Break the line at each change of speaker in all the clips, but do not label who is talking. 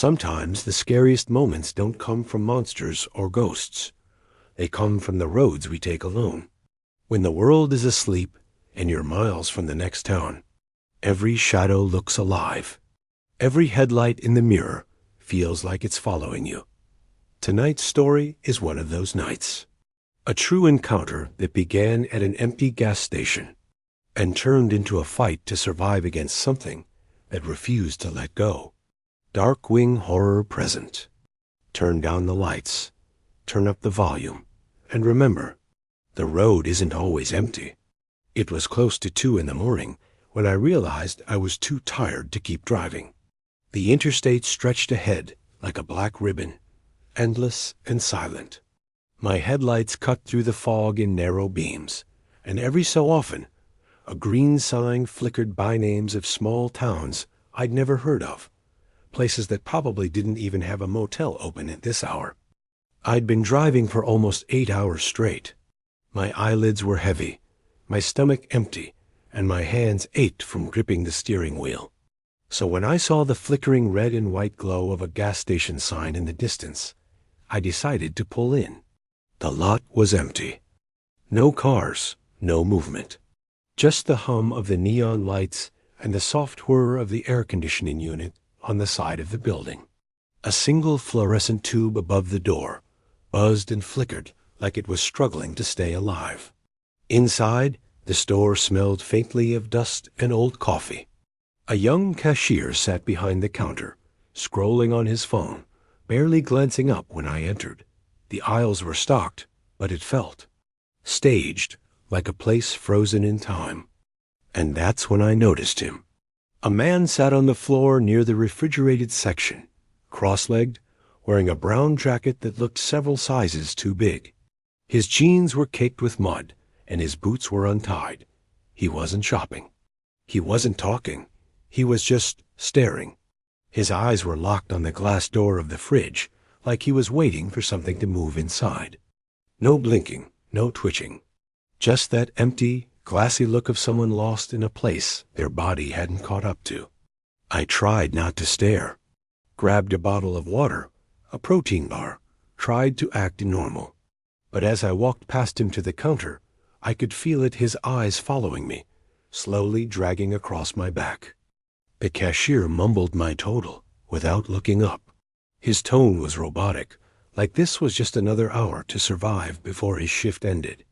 Sometimes the scariest moments don't come from monsters or ghosts. They come from the roads we take alone. When the world is asleep and you're miles from the next town, every shadow looks alive. Every headlight in the mirror feels like it's following you. Tonight's story is one of those nights. A true encounter that began at an empty gas station and turned into a fight to survive against something that refused to let go. Darkwing horror present. Turn down the lights, turn up the volume, and remember, the road isn't always empty. It was close to 2 a.m. when I realized I was too tired to keep driving. The interstate stretched ahead like a black ribbon, endless and silent. My headlights cut through the fog in narrow beams, and every so often, a green sign flickered by names of small towns I'd never heard of, places that probably didn't even have a motel open at this hour. I'd been driving for almost 8 hours straight. My eyelids were heavy, my stomach empty, and my hands ached from gripping the steering wheel. So when I saw the flickering red and white glow of a gas station sign in the distance, I decided to pull in. The lot was empty. No cars, no movement. Just the hum of the neon lights and the soft whir of the air conditioning unit on the side of the building. A single fluorescent tube above the door buzzed and flickered like it was struggling to stay alive. Inside, the store smelled faintly of dust and old coffee. A young cashier sat behind the counter, scrolling on his phone, barely glancing up when I entered. The aisles were stocked, but it felt staged, like a place frozen in time. And that's when I noticed him. A man sat on the floor near the refrigerated section, cross-legged, wearing a brown jacket that looked several sizes too big. His jeans were caked with mud, and his boots were untied. He wasn't shopping. He wasn't talking. He was just staring. His eyes were locked on the glass door of the fridge, like he was waiting for something to move inside. No blinking, no twitching. Just that empty, glassy look of someone lost in a place their body hadn't caught up to. I tried not to stare. Grabbed a bottle of water, a protein bar, tried to act normal. But as I walked past him to the counter, I could feel his eyes following me, slowly dragging across my back. The cashier mumbled my total without looking up. His tone was robotic, like this was just another hour to survive before his shift ended.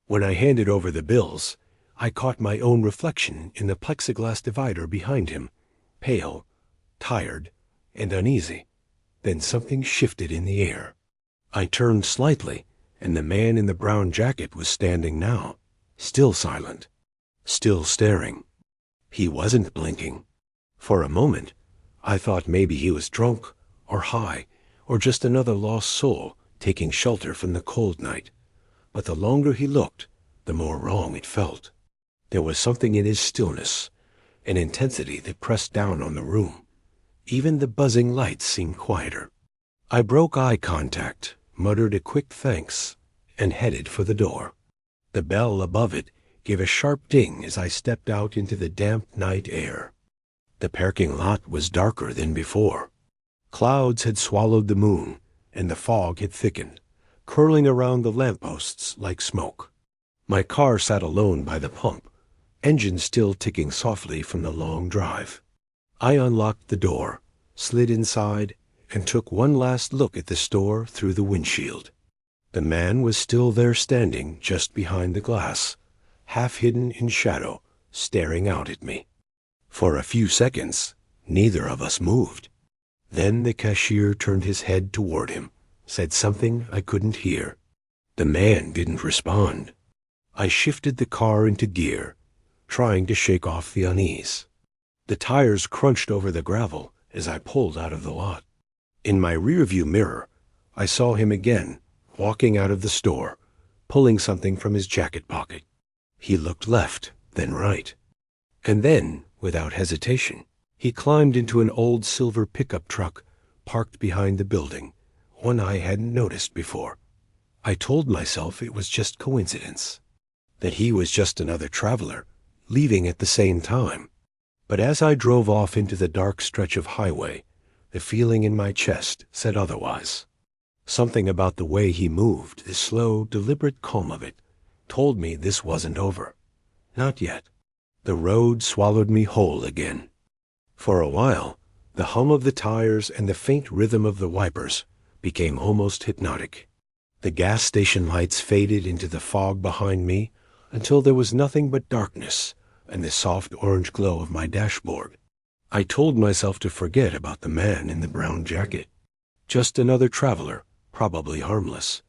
When I handed over the bills, I caught my own reflection in the plexiglass divider behind him, pale, tired, and uneasy. Then something shifted in the air. I turned slightly, and the man in the brown jacket was standing now, still silent, still staring. He wasn't blinking. For a moment, I thought maybe he was drunk or high or just another lost soul taking shelter from the cold night. But the longer he looked, the more wrong it felt. There was something in his stillness, an intensity that pressed down on the room. Even the buzzing lights seemed quieter. I broke eye contact, muttered a quick thanks, and headed for the door. The bell above it gave a sharp ding as I stepped out into the damp night air. The parking lot was darker than before. Clouds had swallowed the moon, and the fog had thickened, curling around the lampposts like smoke. My car sat alone by the pump, engine still ticking softly from the long drive. I unlocked the door, slid inside, and took one last look at the store through the windshield. The man was still there standing just behind the glass, half hidden in shadow, staring out at me. For a few seconds, neither of us moved. Then the cashier turned his head toward him, said something I couldn't hear. The man didn't respond. I shifted the car into gear, trying to shake off the unease. The tires crunched over the gravel as I pulled out of the lot. In my rearview mirror, I saw him again, walking out of the store, pulling something from his jacket pocket. He looked left, then right. And then, without hesitation, he climbed into an old silver pickup truck parked behind the building, one I hadn't noticed before. I told myself it was just coincidence, that he was just another traveler, leaving at the same time. But as I drove off into the dark stretch of highway, The feeling in my chest said otherwise. Something about the way he moved, the slow, deliberate calm of it, told me this wasn't over. Not yet. The road swallowed me whole again. For a while, the hum of the tires and the faint rhythm of the wipers became almost hypnotic. The gas station lights faded into the fog behind me until there was nothing but darkness and the soft orange glow of my dashboard. I told myself to forget about the man in the brown jacket. Just another traveler, probably harmless.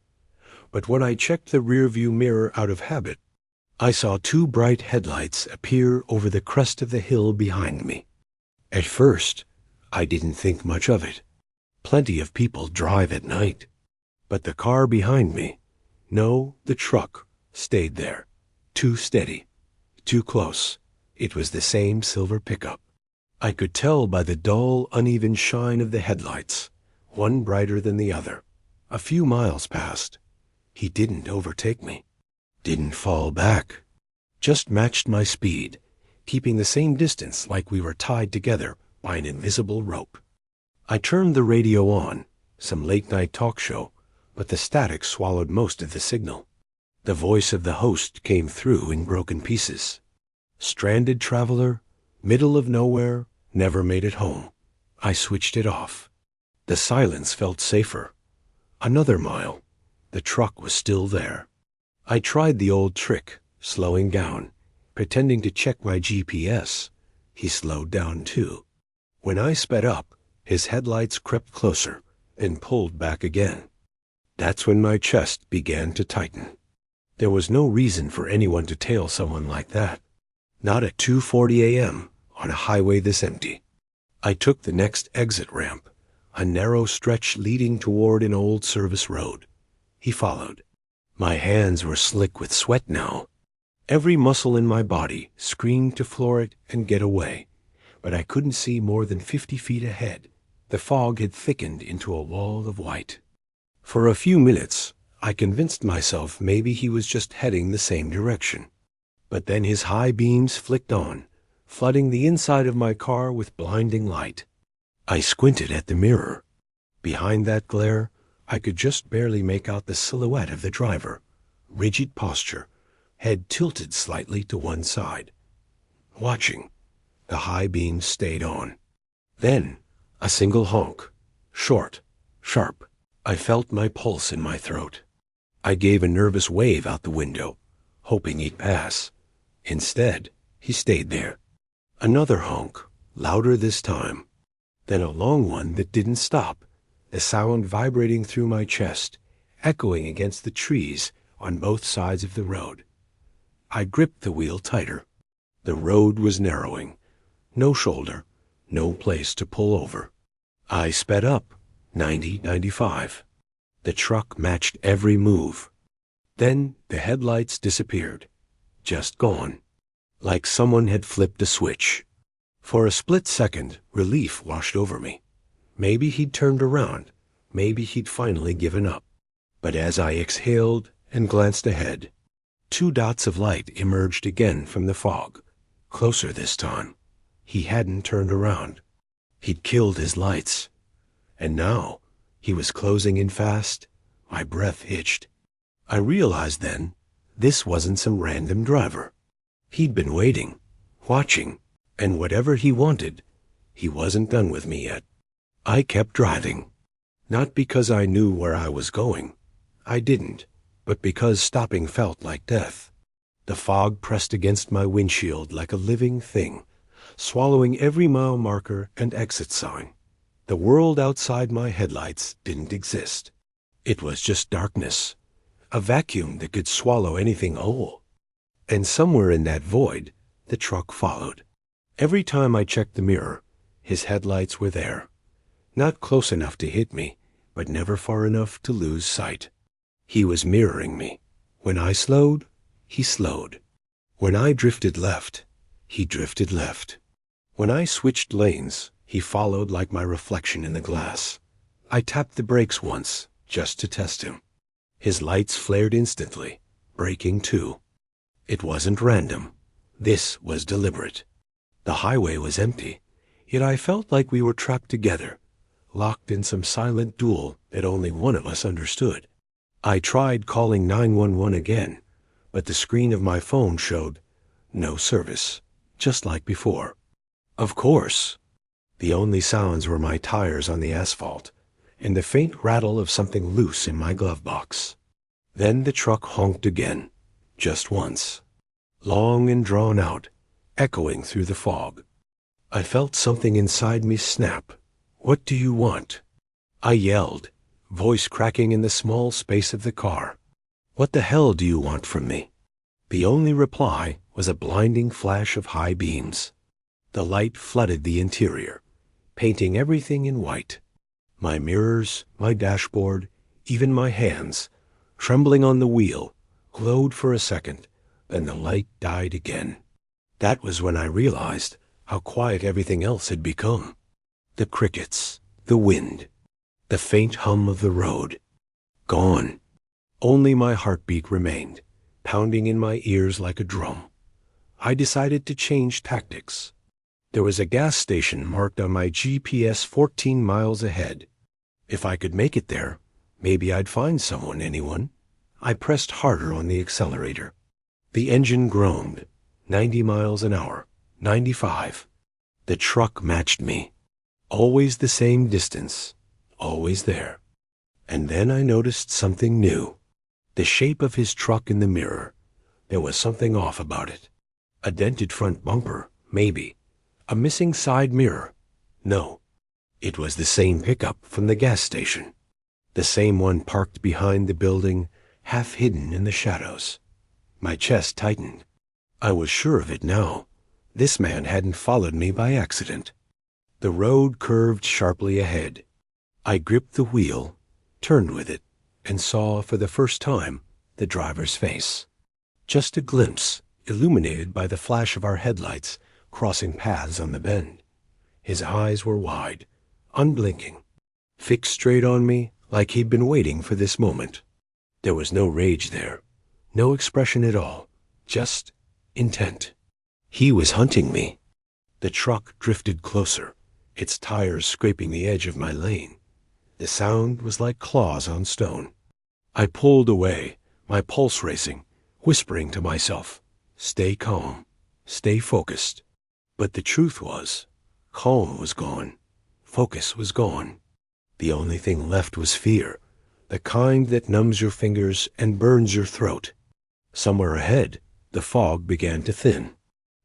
But when I checked the rearview mirror out of habit, I saw two bright headlights appear over the crest of the hill behind me. At first, I didn't think much of it. Plenty of people drive at night. But the car behind me, no, the truck, stayed there. Too steady. Too close. It was the same silver pickup. I could tell by the dull, uneven shine of the headlights, one brighter than the other. A few miles passed. He didn't overtake me. Didn't fall back. Just matched my speed, keeping the same distance like we were tied together by an invisible rope. I turned the radio on, some late-night talk show, but the static swallowed most of the signal. The voice of the host came through in broken pieces. Stranded traveler, middle of nowhere, never made it home. I switched it off. The silence felt safer. Another mile. The truck was still there. I tried the old trick, slowing down, pretending to check my GPS. He slowed down too. When I sped up, his headlights crept closer and pulled back again. That's when my chest began to tighten. There was no reason for anyone to tail someone like that. Not at 2:40 a.m. on a highway this empty. I took the next exit ramp, a narrow stretch leading toward an old service road. He followed. My hands were slick with sweat now. Every muscle in my body screamed to floor it and get away, but I couldn't see more than 50 feet ahead. The fog had thickened into a wall of white. For a few minutes, I convinced myself maybe he was just heading the same direction. But then his high beams flicked on, flooding the inside of my car with blinding light. I squinted at the mirror. Behind that glare, I could just barely make out the silhouette of the driver, rigid posture, head tilted slightly to one side. Watching, the high beams stayed on. Then, a single honk, short, sharp. I felt my pulse in my throat. I gave a nervous wave out the window, hoping he'd pass. Instead, he stayed there. Another honk, louder this time. Then a long one that didn't stop, the sound vibrating through my chest, echoing against the trees on both sides of the road. I gripped the wheel tighter. The road was narrowing. No shoulder, no place to pull over. I sped up, 90, 95. The truck matched every move. Then the headlights disappeared. Just gone. Like someone had flipped a switch. For a split second, relief washed over me. Maybe he'd turned around. Maybe he'd finally given up. But as I exhaled and glanced ahead, two dots of light emerged again from the fog. Closer this time. He hadn't turned around. He'd killed his lights. And now, he was closing in fast. My breath hitched. I realized then, this wasn't some random driver. He'd been waiting, watching, and whatever he wanted, he wasn't done with me yet. I kept driving. Not because I knew where I was going. I didn't, but because stopping felt like death. The fog pressed against my windshield like a living thing, swallowing every mile marker and exit sign. The world outside my headlights didn't exist. It was just darkness, a vacuum that could swallow anything whole. And somewhere in that void, the truck followed. Every time I checked the mirror, his headlights were there. Not close enough to hit me, but never far enough to lose sight. He was mirroring me. When I slowed, he slowed. When I drifted left, he drifted left. When I switched lanes, he followed like my reflection in the glass. I tapped the brakes once, just to test him. His lights flared instantly, braking too. It wasn't random. This was deliberate. The highway was empty, yet I felt like we were trapped together, locked in some silent duel that only one of us understood. I tried calling 911 again, but the screen of my phone showed no service, just like before. Of course. The only sounds were my tires on the asphalt and the faint rattle of something loose in my glove box. Then the truck honked again, just once, long and drawn out, echoing through the fog. I felt something inside me snap. "What do you want?" I yelled, voice cracking in the small space of the car. "What the hell do you want from me?" The only reply was a blinding flash of high beams. The light flooded the interior, painting everything in white. My mirrors, my dashboard, even my hands, trembling on the wheel, glowed for a second, then the light died again. That was when I realized how quiet everything else had become. The crickets, the wind, the faint hum of the road. Gone. Only my heartbeat remained, pounding in my ears like a drum. I decided to change tactics. There was a gas station marked on my GPS 14 miles ahead. If I could make it there, maybe I'd find anyone. I pressed harder on the accelerator. The engine groaned. 90 miles an hour. 95. The truck matched me. Always the same distance. Always there. And then I noticed something new. The shape of his truck in the mirror. There was something off about it. A dented front bumper, maybe. A missing side mirror. No. It was the same pickup from the gas station. The same one parked behind the building, half hidden in the shadows. My chest tightened. I was sure of it now. This man hadn't followed me by accident. The road curved sharply ahead. I gripped the wheel, turned with it, and saw for the first time the driver's face. Just a glimpse, illuminated by the flash of our headlights crossing paths on the bend. His eyes were wide, unblinking, fixed straight on me like he'd been waiting for this moment. There was no rage there, no expression at all, just intent. He was hunting me. The truck drifted closer, its tires scraping the edge of my lane. The sound was like claws on stone. I pulled away, my pulse racing, whispering to myself, "Stay calm, stay focused." But the truth was, calm was gone, focus was gone. The only thing left was fear, the kind that numbs your fingers and burns your throat. Somewhere ahead, the fog began to thin.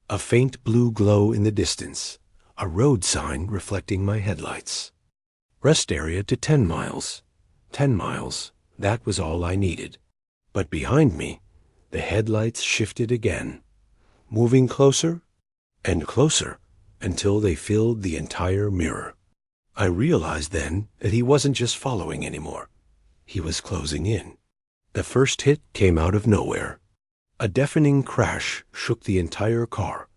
A faint blue glow in the distance, a road sign reflecting my headlights. Rest area to 10 miles. 10 miles, that was all I needed. But behind me, the headlights shifted again, moving closer and closer until they filled the entire mirror. I realized then that he wasn't just following anymore. He was closing in. The first hit came out of nowhere. A deafening crash shook the entire car,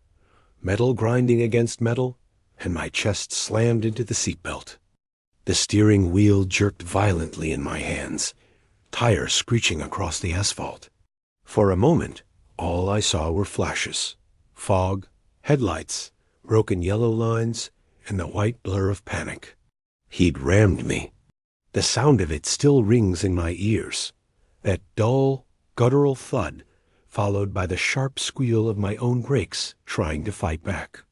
metal grinding against metal, and my chest slammed into the seatbelt. The steering wheel jerked violently in my hands, tires screeching across the asphalt. For a moment, all I saw were flashes, fog, headlights, broken yellow lines, and the white blur of panic. He'd rammed me. The sound of it still rings in my ears, that dull, guttural thud, followed by the sharp squeal of my own brakes trying to fight back.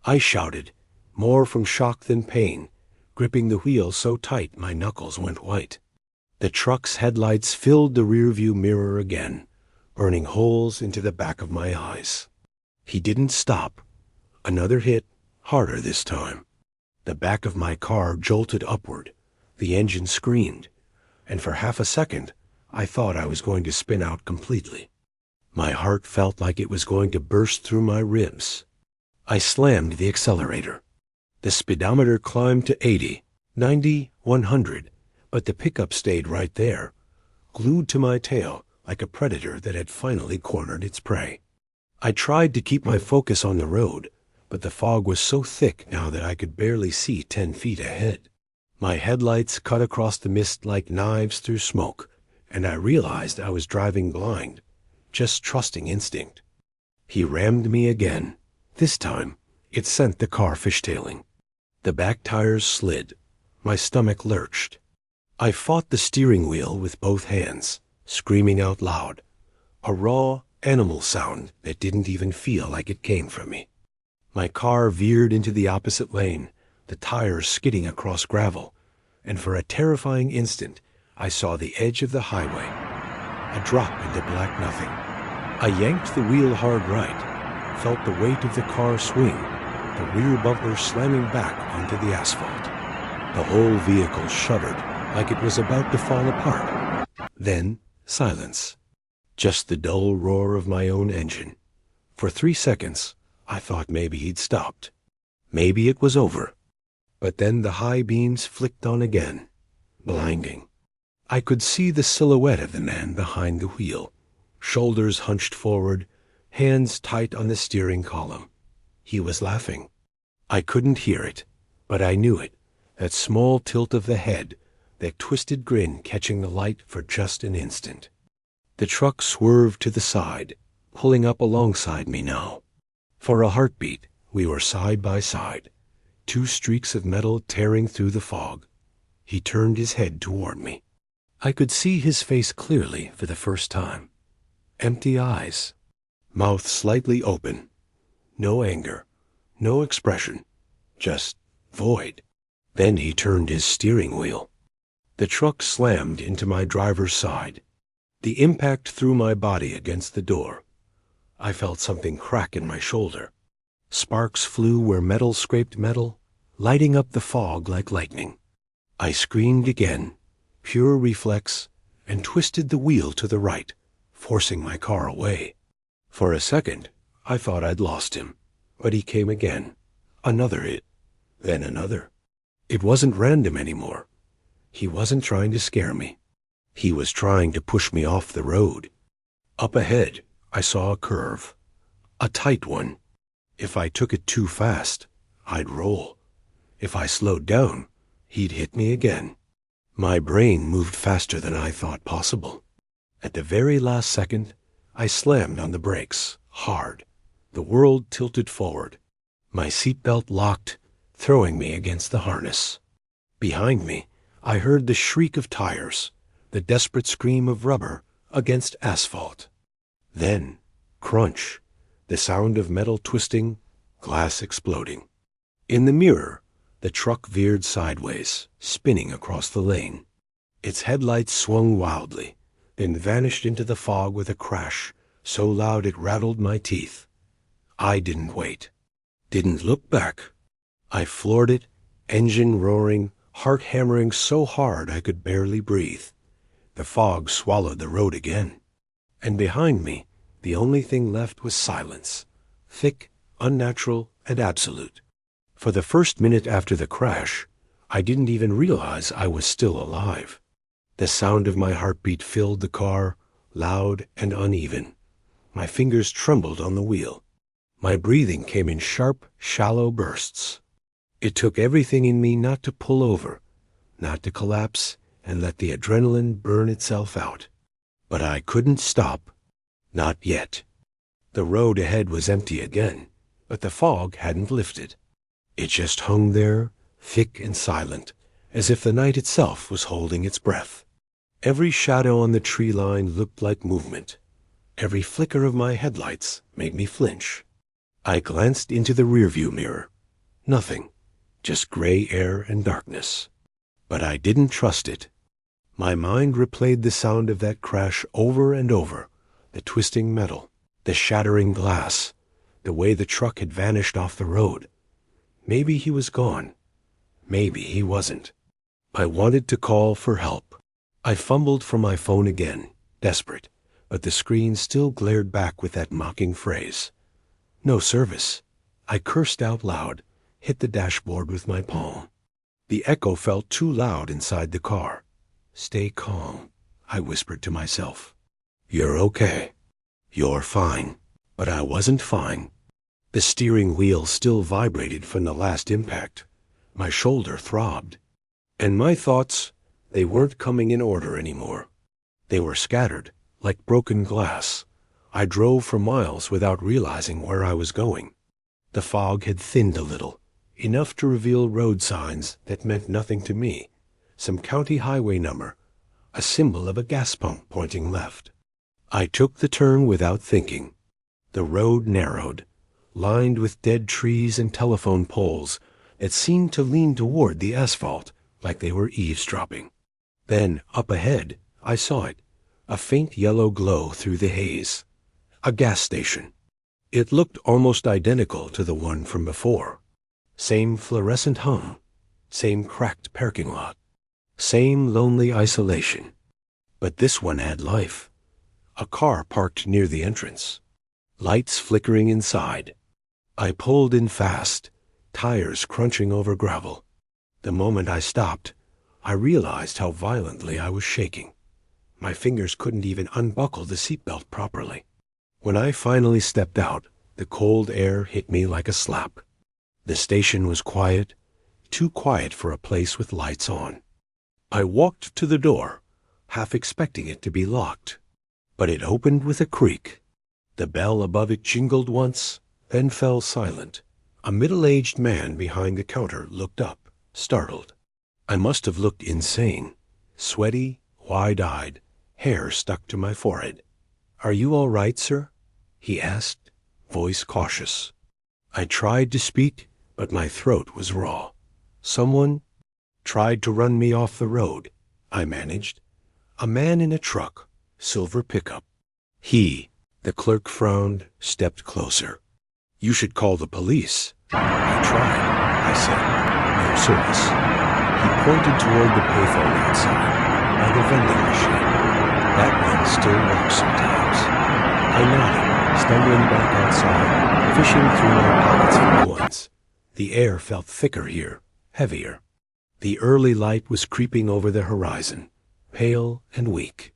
I shouted, more from shock than pain, gripping the wheel so tight my knuckles went white. The truck's headlights filled the rearview mirror again, burning holes into the back of my eyes. He didn't stop. Another hit, harder this time. The back of my car jolted upward. The engine screamed, and for half a second, I thought I was going to spin out completely. My heart felt like it was going to burst through my ribs. I slammed the accelerator. The speedometer climbed to 80, 90, 100, but the pickup stayed right there, glued to my tail like a predator that had finally cornered its prey. I tried to keep my focus on the road, but the fog was so thick now that I could barely see 10 feet ahead. My headlights cut across the mist like knives through smoke, and I realized I was driving blind, just trusting instinct. He rammed me again. This time, it sent the car fishtailing. The back tires slid. My stomach lurched. I fought the steering wheel with both hands, screaming out loud, a raw animal sound that didn't even feel like it came from me. My car veered into the opposite lane, the tires skidding across gravel, and for a terrifying instant, I saw the edge of the highway, a drop into black nothing. I yanked the wheel hard right, felt the weight of the car swing, the rear bumper slamming back onto the asphalt. The whole vehicle shuddered like it was about to fall apart. Then, silence. Just the dull roar of my own engine. For 3 seconds, I thought maybe he'd stopped. Maybe it was over. But then the high beams flicked on again, blinding. I could see the silhouette of the man behind the wheel, shoulders hunched forward, hands tight on the steering column. He was laughing. I couldn't hear it, but I knew it, that small tilt of the head, that twisted grin catching the light for just an instant. The truck swerved to the side, pulling up alongside me now. For a heartbeat, we were side by side, 2 streaks of metal tearing through the fog. He turned his head toward me. I could see his face clearly for the first time. Empty eyes, mouth slightly open. No anger, no expression, just void. Then he turned his steering wheel. The truck slammed into my driver's side. The impact threw my body against the door. I felt something crack in my shoulder. Sparks flew where metal scraped metal, lighting up the fog like lightning. I screamed again, pure reflex, and twisted the wheel to the right, forcing my car away. For a second, I thought I'd lost him, but he came again. Another hit, then another. It wasn't random anymore. He wasn't trying to scare me. He was trying to push me off the road. Up ahead, I saw a curve, a tight one. If I took it too fast, I'd roll. If I slowed down, he'd hit me again. My brain moved faster than I thought possible. At the very last second, I slammed on the brakes, hard. The world tilted forward. My seatbelt locked, throwing me against the harness. Behind me, I heard the shriek of tires, the desperate scream of rubber against asphalt. Then, crunch, the sound of metal twisting, glass exploding. In the mirror, the truck veered sideways, spinning across the lane. Its headlights swung wildly, then vanished into the fog with a crash so loud it rattled my teeth. I didn't wait, didn't look back. I floored it, engine roaring, heart hammering so hard I could barely breathe. The fog swallowed the road again. And behind me, the only thing left was silence, thick, unnatural, and absolute. For the first minute after the crash, I didn't even realize I was still alive. The sound of my heartbeat filled the car, loud and uneven. My fingers trembled on the wheel. My breathing came in sharp, shallow bursts. It took everything in me not to pull over, not to collapse and let the adrenaline burn itself out. But I couldn't stop. Not yet. The road ahead was empty again, but the fog hadn't lifted. It just hung there, thick and silent, as if the night itself was holding its breath. Every shadow on the tree line looked like movement. Every flicker of my headlights made me flinch. I glanced into the rearview mirror. Nothing, just gray air and darkness. But I didn't trust it. My mind replayed the sound of that crash over and over, the twisting metal, the shattering glass, the way the truck had vanished off the road. Maybe he was gone. Maybe he wasn't. I wanted to call for help. I fumbled for my phone again, desperate, but the screen still glared back with that mocking phrase. No service. I cursed out loud, hit the dashboard with my palm. The echo felt too loud inside the car. Stay calm, I whispered to myself. You're okay. You're fine. But I wasn't fine. The steering wheel still vibrated from the last impact. My shoulder throbbed. And my thoughts, they weren't coming in order anymore. They were scattered, like broken glass. I drove for miles without realizing where I was going. The fog had thinned a little, enough to reveal road signs that meant nothing to me, some county highway number, a symbol of a gas pump pointing left. I took the turn without thinking. The road narrowed, lined with dead trees and telephone poles that seemed to lean toward the asphalt like they were eavesdropping. Then, up ahead, I saw it, a faint yellow glow through the haze. A gas station. It looked almost identical to the one from before. Same fluorescent hum, same cracked parking lot, same lonely isolation. But this one had life. A car parked near the entrance. Lights flickering inside. I pulled in fast, tires crunching over gravel. The moment I stopped, I realized how violently I was shaking. My fingers couldn't even unbuckle the seatbelt properly. When I finally stepped out, the cold air hit me like a slap. The station was quiet, too quiet for a place with lights on. I walked to the door, half expecting it to be locked. But it opened with a creak. The bell above it jingled once, then fell silent. A middle-aged man behind the counter looked up, startled. I must have looked insane, sweaty, wide-eyed, hair stuck to my forehead. "Are you all right, sir?" he asked, voice cautious. I tried to speak, but my throat was raw. "Someone tried to run me off the road," I managed. "A man in a truck, silver pickup." The clerk frowned, stepped closer. "You should call the police." "I tried," I said. "No service." He pointed toward the payphone outside, by the vending machine. That one still works sometimes. I nodded, stumbling back outside, fishing through my pockets for coins. The air felt thicker here, heavier. The early light was creeping over the horizon, pale and weak.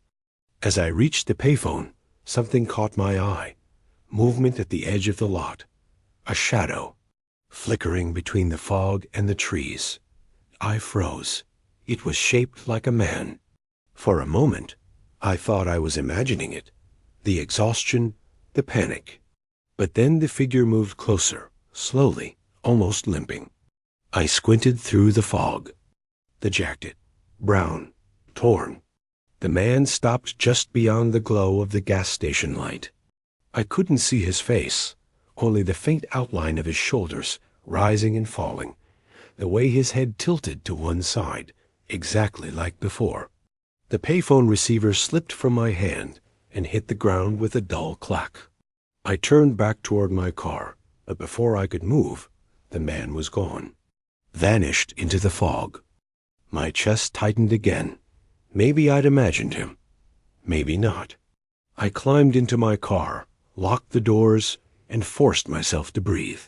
As I reached the payphone, something caught my eye. Movement at the edge of the lot. A shadow, flickering between the fog and the trees. I froze. It was shaped like a man. For a moment, I thought I was imagining it. The exhaustion, the panic. But then the figure moved closer, slowly, almost limping. I squinted through the fog. The jacket, brown, torn. The man stopped just beyond the glow of the gas station light. I couldn't see his face, only the faint outline of his shoulders, rising and falling, the way his head tilted to one side, exactly like before. The payphone receiver slipped from my hand and hit the ground with a dull clack. I turned back toward my car, but before I could move, the man was gone. Vanished into the fog. My chest tightened again. Maybe I'd imagined him. Maybe not. I climbed into my car, locked the doors, and forced myself to breathe.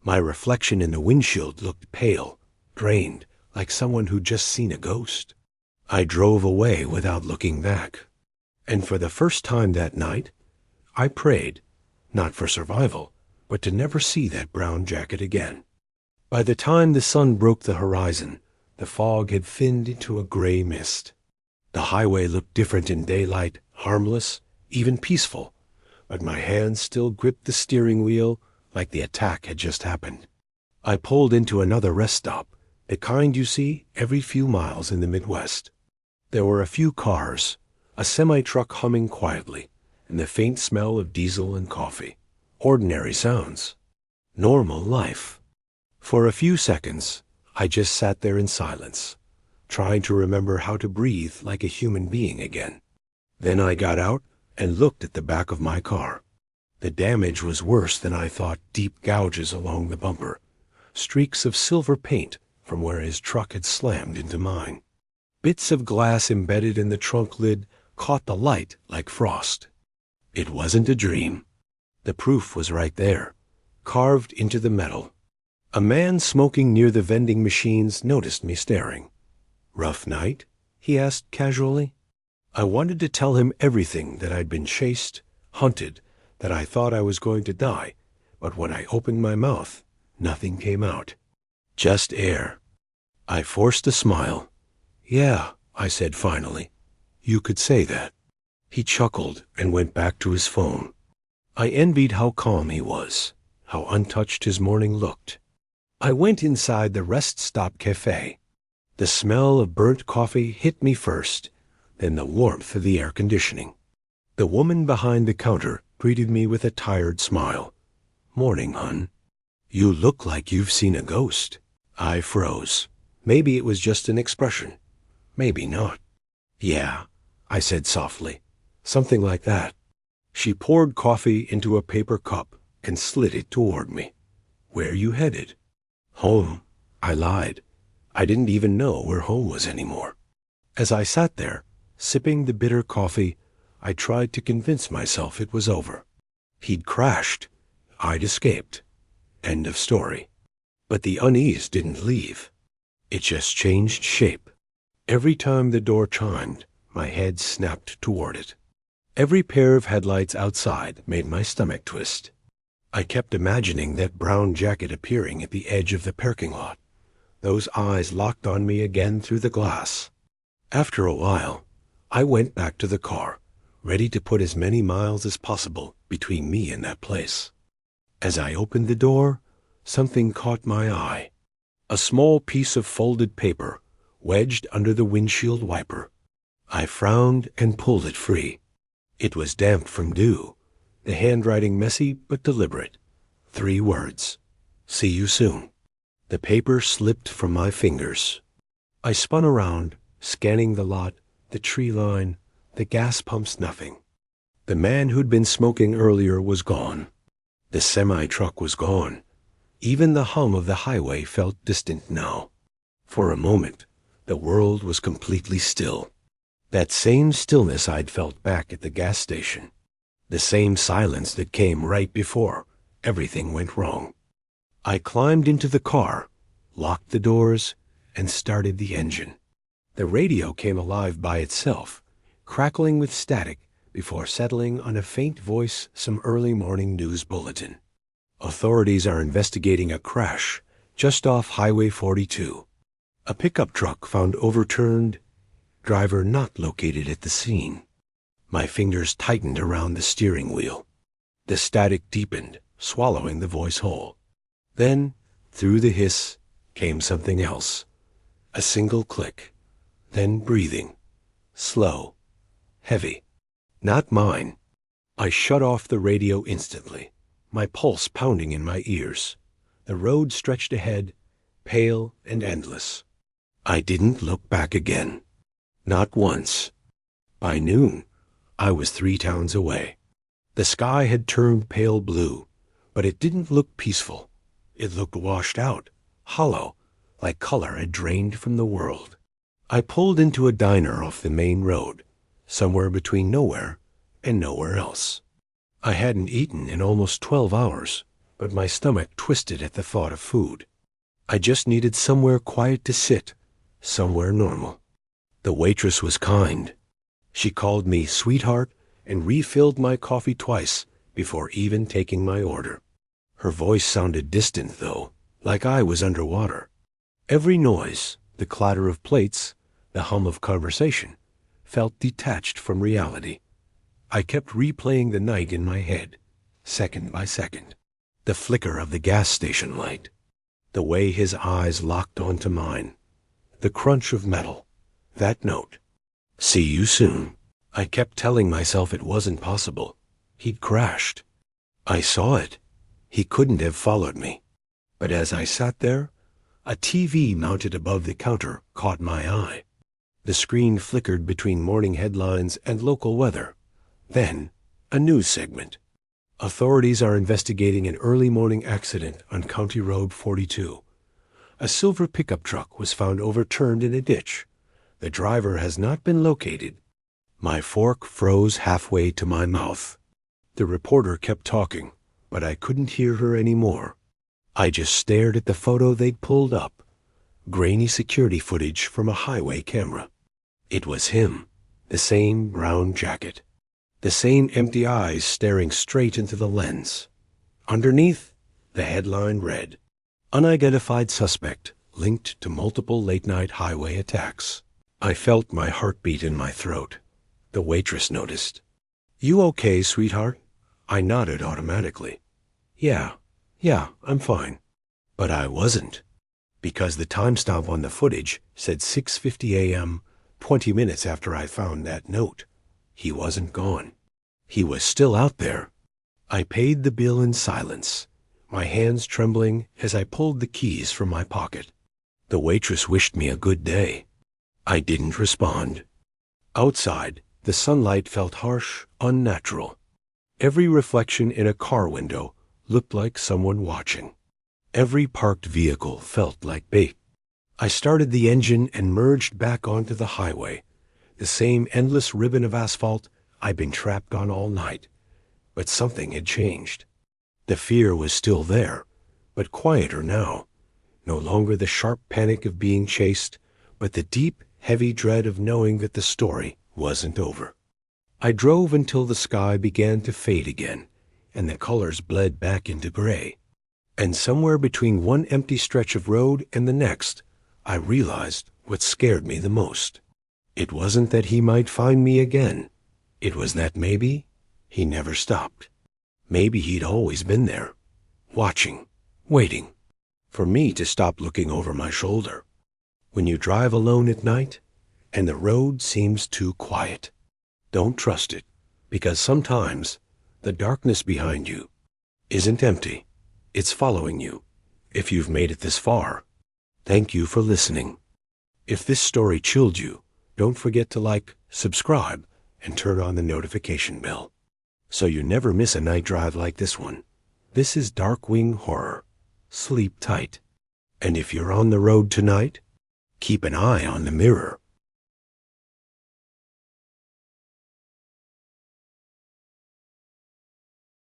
My reflection in the windshield looked pale, drained, like someone who'd just seen a ghost. I drove away without looking back. And for the first time that night, I prayed, not for survival, but to never see that brown jacket again. By the time the sun broke the horizon, the fog had thinned into a gray mist. The highway looked different in daylight, harmless, even peaceful, but my hands still gripped the steering wheel like the attack had just happened. I pulled into another rest stop, the kind you see every few miles in the Midwest. There were a few cars, a semi-truck humming quietly, and the faint smell of diesel and coffee. Ordinary sounds. Normal life. For a few seconds, I just sat there in silence, trying to remember how to breathe like a human being again. Then I got out and looked at the back of my car. The damage was worse than I thought. Deep gouges along the bumper, streaks of silver paint from where his truck had slammed into mine. Bits of glass embedded in the trunk lid caught the light like frost. It wasn't a dream. The proof was right there, carved into the metal. A man smoking near the vending machines noticed me staring. "Rough night?" he asked casually. I wanted to tell him everything, that I'd been chased, hunted, that I thought I was going to die, but when I opened my mouth, nothing came out. Just air. I forced a smile. "Yeah," I said finally. "You could say that." He chuckled and went back to his phone. I envied how calm he was, how untouched his morning looked. I went inside the Rest Stop Cafe. The smell of burnt coffee hit me first, then the warmth of the air conditioning. The woman behind the counter greeted me with a tired smile. "Morning, hun. You look like you've seen a ghost." I froze. Maybe it was just an expression. Maybe not. "Yeah," I said softly. "Something like that." She poured coffee into a paper cup and slid it toward me. "Where you headed?" "Home," I lied. I didn't even know where home was anymore. As I sat there, sipping the bitter coffee, I tried to convince myself it was over. He'd crashed. I'd escaped. End of story. But the unease didn't leave. It just changed shape. Every time the door chimed, my head snapped toward it. Every pair of headlights outside made my stomach twist. I kept imagining that brown jacket appearing at the edge of the parking lot. Those eyes locked on me again through the glass. After a while, I went back to the car, ready to put as many miles as possible between me and that place. As I opened the door, something caught my eye. A small piece of folded paper wedged under the windshield wiper. I frowned and pulled it free. It was damp from dew, the handwriting messy but deliberate. 3 words. "See you soon." The paper slipped from my fingers. I spun around, scanning the lot, the tree line, the gas pumps, nothing. The man who'd been smoking earlier was gone. The semi-truck was gone. Even the hum of the highway felt distant now. For a moment, the world was completely still. That same stillness I'd felt back at the gas station. The same silence that came right before everything went wrong. I climbed into the car, locked the doors, and started the engine. The radio came alive by itself, crackling with static before settling on a faint voice, some early morning news bulletin. Authorities are investigating a crash just off Highway 42. A pickup truck found overturned, driver not located at the scene. My fingers tightened around the steering wheel. The static deepened, swallowing the voice whole. Then, through the hiss, came something else. A single click. Then breathing. Slow. Heavy. Not mine. I shut off the radio instantly, my pulse pounding in my ears. The road stretched ahead, pale and endless. I didn't look back again. Not once. By noon, I was 3 towns away. The sky had turned pale blue, but it didn't look peaceful. It looked washed out, hollow, like color had drained from the world. I pulled into a diner off the main road, somewhere between nowhere and nowhere else. I hadn't eaten in almost 12 hours, but my stomach twisted at the thought of food. I just needed somewhere quiet to sit, somewhere normal. The waitress was kind. She called me sweetheart and refilled my coffee twice before even taking my order. Her voice sounded distant, though, like I was underwater. Every noise, the clatter of plates, the hum of conversation, felt detached from reality. I kept replaying the night in my head, second by second. The flicker of the gas station light, the way his eyes locked onto mine, the crunch of metal, that note. "See you soon." I kept telling myself it wasn't possible. He'd crashed. I saw it. He couldn't have followed me. But as I sat there, a TV mounted above the counter caught my eye. The screen flickered between morning headlines and local weather. Then, a news segment. Authorities are investigating an early morning accident on County Road 42. A silver pickup truck was found overturned in a ditch. The driver has not been located. My fork froze halfway to my mouth. The reporter kept talking, but I couldn't hear her anymore. I just stared at the photo they'd pulled up, grainy security footage from a highway camera. It was him, the same brown jacket, the same empty eyes staring straight into the lens. Underneath, the headline read, "Unidentified suspect linked to multiple late-night highway attacks." I felt my heartbeat in my throat. The waitress noticed. "You okay, sweetheart?" I nodded automatically. Yeah, I'm fine." But I wasn't, because the timestamp on the footage said 6:50 a.m., 20 minutes after I found that note. He wasn't gone. He was still out there. I paid the bill in silence, my hands trembling as I pulled the keys from my pocket. The waitress wished me a good day. I didn't respond. Outside, the sunlight felt harsh, unnatural. Every reflection in a car window looked like someone watching. Every parked vehicle felt like bait. I started the engine and merged back onto the highway, the same endless ribbon of asphalt I'd been trapped on all night. But something had changed. The fear was still there, but quieter now. No longer the sharp panic of being chased, but the deep, heavy dread of knowing that the story wasn't over. I drove until the sky began to fade again, and the colors bled back into gray. And somewhere between one empty stretch of road and the next, I realized what scared me the most. It wasn't that he might find me again. It was that maybe he never stopped. Maybe he'd always been there, watching, waiting, for me to stop looking over my shoulder. When you drive alone at night, and the road seems too quiet, don't trust it, because sometimes the darkness behind you isn't empty. It's following you. If you've made it this far, thank you for listening. If this story chilled you, don't forget to like, subscribe, and turn on the notification bell, so you never miss a night drive like this one. This is Darkwing Horror. Sleep tight. And if you're on the road tonight, keep an eye on the mirror.